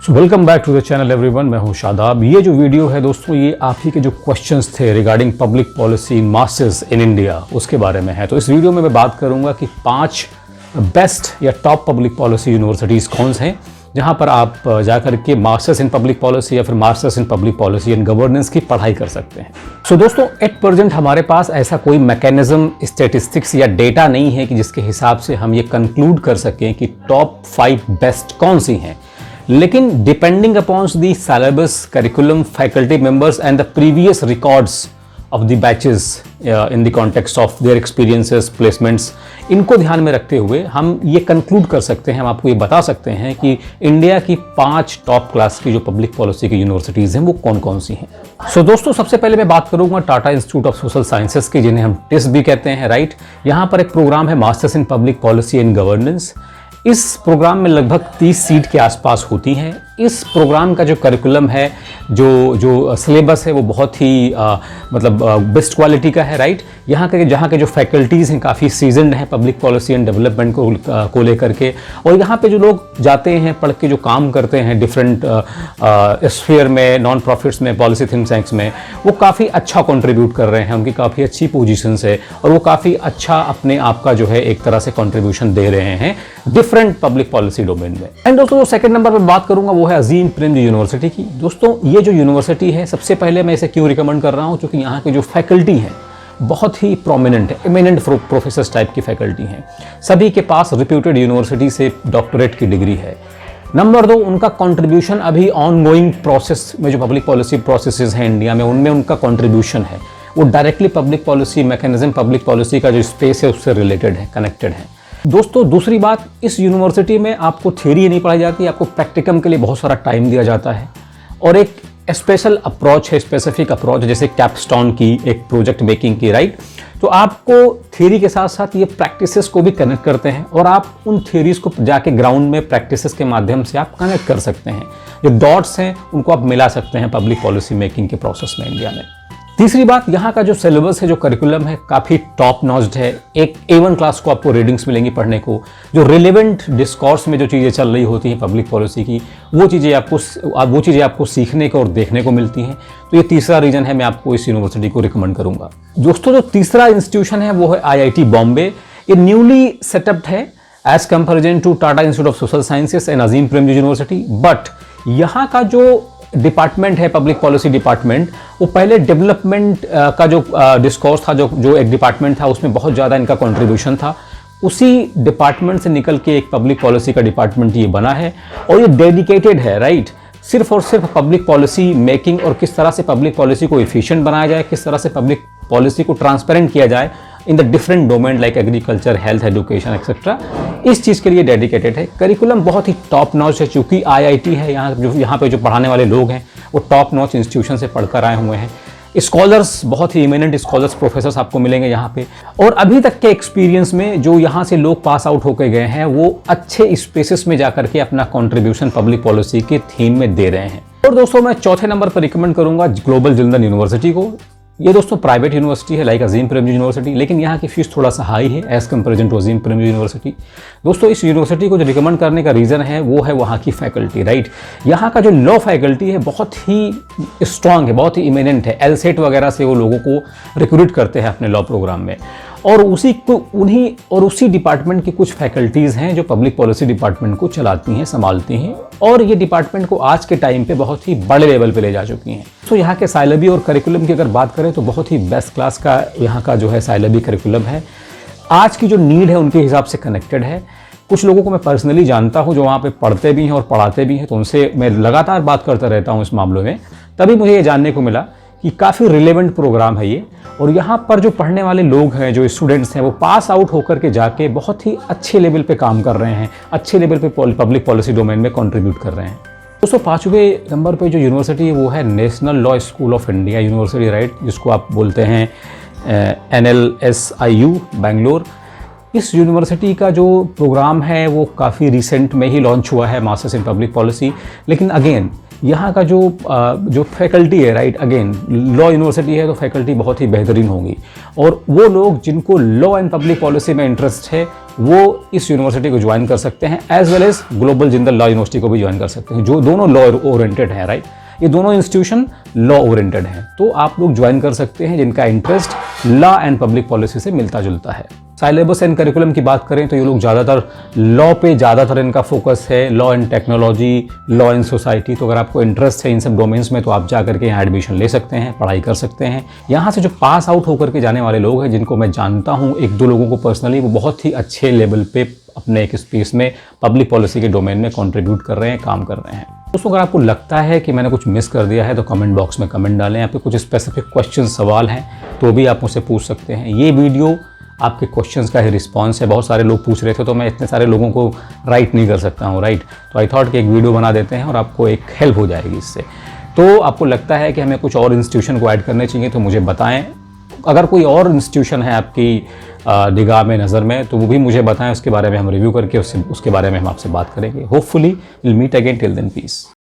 So welcome back to the channel everyone. मैं हूं शादाब। ये जो वीडियो है दोस्तों, ये आप ही के जो क्वेश्चंस थे regarding public policy masters in India उसके बारे में है। तो इस वीडियो में मैं बात करूंगा कि 5 बेस्ट या टॉप पब्लिक पॉलिसी यूनिवर्सिटीज़ कौन से हैं जहां पर आप जाकर के मास्टर्स इन पब्लिक पॉलिसी या फिर masters in public policy and governance की पढ़ाई कर सकते हैं। सो दोस्तों, एट प्रेजेंट हमारे पास ऐसा कोई मैकेनिज्म, स्टैटिस्टिक्स या डेटा नहीं है कि जिसके हिसाब से हम ये कंक्लूड कर सकें कि टॉप 5 बेस्ट कौन सी हैं। लेकिन depending upon the syllabus, curriculum, faculty members and the previous records of the batches in the context of their experiences, placements, इनको ध्यान में रखते हुए हम ये कंक्लूड कर सकते हैं, हम आपको ये बता सकते हैं कि इंडिया की 5 टॉप क्लास की जो पब्लिक पॉलिसी की यूनिवर्सिटीज़ हैं वो कौन कौन सी हैं। सो दोस्तों, सबसे पहले मैं बात करूंगा Tata institute of social sciences की, जिन्हें हम टिस भी कहते हैं, राइट। यहाँ पर एक प्रोग्राम है masters in public policy and governance. इस प्रोग्राम में लगभग 30 सीट के आसपास होती हैं। इस प्रोग्राम का जो करिकुलम है, जो सिलेबस है, वो बहुत ही बेस्ट क्वालिटी का है, राइट। यहाँ के जो फैकल्टीज़ हैं काफ़ी सीजनड हैं पब्लिक पॉलिसी एंड डेवलपमेंट को लेकर के। और यहाँ पे जो लोग जाते हैं, पढ़ के जो काम करते हैं डिफरेंट स्फीयर में, नॉन प्रॉफिट्स में, पॉलिसी थिंक टैंक्स में, वो काफ़ी अच्छा कंट्रीब्यूट कर रहे हैं। उनकी काफ़ी अच्छी पोजीशंस है और वो काफ़ी अच्छा अपने आप का जो है एक तरह से कंट्रीब्यूशन दे रहे हैं डिफरेंट पब्लिक पॉलिसी डोमेन में। एंड दोस्तों, जो सेकंड नंबर पर बात करूंगा वो है अजीम प्रेमजी यूनिवर्सिटी की। दोस्तों, ये जो यूनिवर्सिटी है, सबसे पहले मैं इसे क्यों रिकमेंड कर रहा हूँ, क्योंकि यहाँ के जो फैकल्टी हैं बहुत ही प्रोमिनेंट है, एमिनेंट प्रोफेसर्स टाइप की फैकल्टी हैं। सभी के पास रिप्यूटेड यूनिवर्सिटी से डॉक्टरेट की डिग्री है। नंबर 2, उनका कंट्रीब्यूशन अभी ऑनगोइंग प्रोसेस में जो पब्लिक पॉलिसी प्रोसेसेस हैं इंडिया में, उनमें उनका कंट्रीब्यूशन है वो directly public policy mechanism, public policy का जो स्पेस है उससे रिलेटेड है, कनेक्टेड है। दोस्तों, दूसरी बात, इस यूनिवर्सिटी में आपको थ्योरी नहीं पढ़ाई जाती, आपको प्रैक्टिकम के लिए बहुत सारा टाइम दिया जाता है और एक स्पेशल अप्रोच है, स्पेसिफिक अप्रोच, जैसे कैपस्टोन की, एक प्रोजेक्ट मेकिंग की, राइट। तो आपको थ्योरी के साथ साथ ये प्रैक्टिसेस को भी कनेक्ट करते हैं और आप उन थ्योरीज को जाके ग्राउंड में प्रैक्टिसेस के माध्यम से आप कनेक्ट कर सकते हैं। जो डॉट्स हैं उनको आप मिला सकते हैं पब्लिक पॉलिसी मेकिंग के प्रोसेस में इंडिया में। तीसरी बात, यहाँ का जो सिलेबस है, जो करिकुलम है, काफ़ी टॉप नॉच्ड है। एक A1 क्लास को आपको रीडिंग्स मिलेंगी पढ़ने को। जो रिलेवेंट डिस्कोर्स में जो चीज़ें चल रही होती हैं पब्लिक पॉलिसी की, वो चीज़ें आपको सीखने को और देखने को मिलती हैं। तो ये तीसरा रीज़न है, मैं आपको इस यूनिवर्सिटी को रिकमेंड करूँगा। दोस्तों, जो तीसरा इंस्टीट्यूशन है वो है IIT बॉम्बे। ये न्यूली सेटअप्ड है as comparison to Tata institute of social sciences and Azim Premji university. But यहाँ का जो डिपार्टमेंट है, पब्लिक पॉलिसी डिपार्टमेंट, वो पहले डेवलपमेंट का जो डिस्कोर्स था, जो एक डिपार्टमेंट था, उसमें बहुत ज़्यादा इनका कंट्रीब्यूशन था। उसी डिपार्टमेंट से निकल के एक पब्लिक पॉलिसी का डिपार्टमेंट ये बना है और ये डेडिकेटेड है, राइट, सिर्फ और सिर्फ पब्लिक पॉलिसी मेकिंग और किस तरह से पब्लिक पॉलिसी को एफिशिएंट बनाया जाए, किस तरह से पब्लिक पॉलिसी को ट्रांसपेरेंट किया जाए in the different domain like agriculture, health, education etcetera. इस चीज़ के लिए डेडिकेटेड है। करिकुलम बहुत ही टॉप नॉच है, चूँकि IIT है, यहाँ पे जो पढ़ाने वाले लोग हैं वो टॉप नॉच इंस्टीट्यूशन से पढ़कर आए हुए हैं। स्कॉलर्स, बहुत ही इमिनेंट स्कॉलर्स, प्रोफेसर्स आपको मिलेंगे यहाँ पे। और अभी तक के एक्सपीरियंस में जो यहाँ से लोग पास आउट होकर गए हैं वो अच्छे स्पेसेस में जाकर के अपना कंट्रीब्यूशन पब्लिक पॉलिसी के थीम में दे रहे हैं। और दोस्तों, मैं चौथे नंबर पर रिकमेंड करूँगा ग्लोबल जिंदल यूनिवर्सिटी को। ये दोस्तों प्राइवेट यूनिवर्सिटी है लाइक अजीम प्रेमजी यूनिवर्सिटी, लेकिन यहाँ की फीस थोड़ा सा हाई है as comparison to Azim Premji university. दोस्तों, इस यूनिवर्सिटी को जो रिकमेंड करने का रीज़न है वो है वहाँ की फैकल्टी, राइट। यहाँ का जो लॉ फैकल्टी है बहुत ही स्ट्रांग है, बहुत ही इमिनेंट है। LSAT वगैरह से वो लोगों को रिक्रूट करते हैं अपने लॉ प्रोग्राम में। और उसी डिपार्टमेंट की कुछ फैकल्टीज़ हैं जो पब्लिक पॉलिसी डिपार्टमेंट को चलाती हैं, संभालती हैं और ये डिपार्टमेंट को आज के टाइम पे बहुत ही बड़े लेवल पे ले जा चुकी हैं। तो यहाँ के साइलेबी और करिकुलम की अगर बात करें तो बहुत ही बेस्ट क्लास का यहाँ का जो है साइलेबी करिकुलम है। आज की जो नीड है उनके हिसाब से कनेक्टेड है। कुछ लोगों को मैं पर्सनली जानता हूँ जो वहाँ पे पढ़ते भी हैं और पढ़ाते भी हैं, तो उनसे मैं लगातार बात करता रहता हूँ इस मामलों में। तभी मुझे ये जानने को मिला कि काफ़ी रिलेवेंट प्रोग्राम है ये और यहाँ पर जो पढ़ने वाले लोग हैं, जो स्टूडेंट्स हैं, वो पास आउट होकर के जाके बहुत ही अच्छे लेवल पे काम कर रहे हैं, अच्छे लेवल पे पब्लिक पॉलिसी डोमेन में कंट्रीब्यूट कर रहे हैं। दोस्तों, 5वें नंबर पे जो यूनिवर्सिटी है वो है national law school of India university, right, जिसको आप बोलते हैं NLSIU बेंगलोर। इस यूनिवर्सिटी का जो प्रोग्राम है वो काफ़ी रिसेंट में ही लॉन्च हुआ है, मास्टर्स इन पब्लिक पॉलिसी। लेकिन अगेन यहाँ का जो फैकल्टी है, राइट, अगेन लॉ यूनिवर्सिटी है तो फैकल्टी बहुत ही बेहतरीन होंगी, और वो लोग जिनको लॉ एंड पब्लिक पॉलिसी में इंटरेस्ट है वो इस यूनिवर्सिटी को ज्वाइन कर सकते हैं, as well as global Jindal law university को भी ज्वाइन कर सकते हैं, जो दोनों लॉ ओरिएंटेड हैं, राइट। ये दोनों इंस्टीट्यूशन लॉ ओरिएंटेड हैं, तो आप लोग ज्वाइन कर सकते हैं जिनका interest law and public policy से मिलता जुलता है। सिलेबस एंड करिकुलम की बात करें तो ये लोग ज़्यादातर लॉ पे ज़्यादातर इनका फोकस है, law and technology, law and society. तो अगर आपको इंटरेस्ट है इन सब डोमेन्स में तो आप जा करके यहाँ एडमिशन ले सकते हैं, पढ़ाई कर सकते हैं। यहाँ से जो पास आउट होकर के जाने वाले लोग हैं, जिनको मैं जानता हूँ एक दो लोगों को पर्सनली, वो बहुत ही अच्छे लेवल पे अपने एक स्पेस में पब्लिक पॉलिसी के डोमेन में कंट्रीब्यूट कर रहे हैं, काम कर रहे हैं। दोस्तों, अगर आपको लगता है कि मैंने कुछ मिस कर दिया है तो कमेंट बॉक्स में कमेंट डालें। आपके कुछ स्पेसिफिक क्वेश्चन सवाल हैं तो भी आप मुझसे पूछ सकते हैं। ये वीडियो आपके क्वेश्चंस का ही रिस्पांस है। बहुत सारे लोग पूछ रहे थे तो मैं इतने सारे लोगों को राइट नहीं कर सकता हूँ, राइट। तो आई थॉट कि एक वीडियो बना देते हैं और आपको एक हेल्प हो जाएगी इससे। तो आपको लगता है कि हमें कुछ और इंस्टीट्यूशन को ऐड करने चाहिए तो मुझे बताएं। अगर कोई और इंस्टीट्यूशन है आपकी निगाह में, नज़र में, तो वो भी मुझे बताएं। उसके बारे में हम रिव्यू करके उसके बारे में हम आपसे बात करेंगे। Hopefully will meet again, till then piece.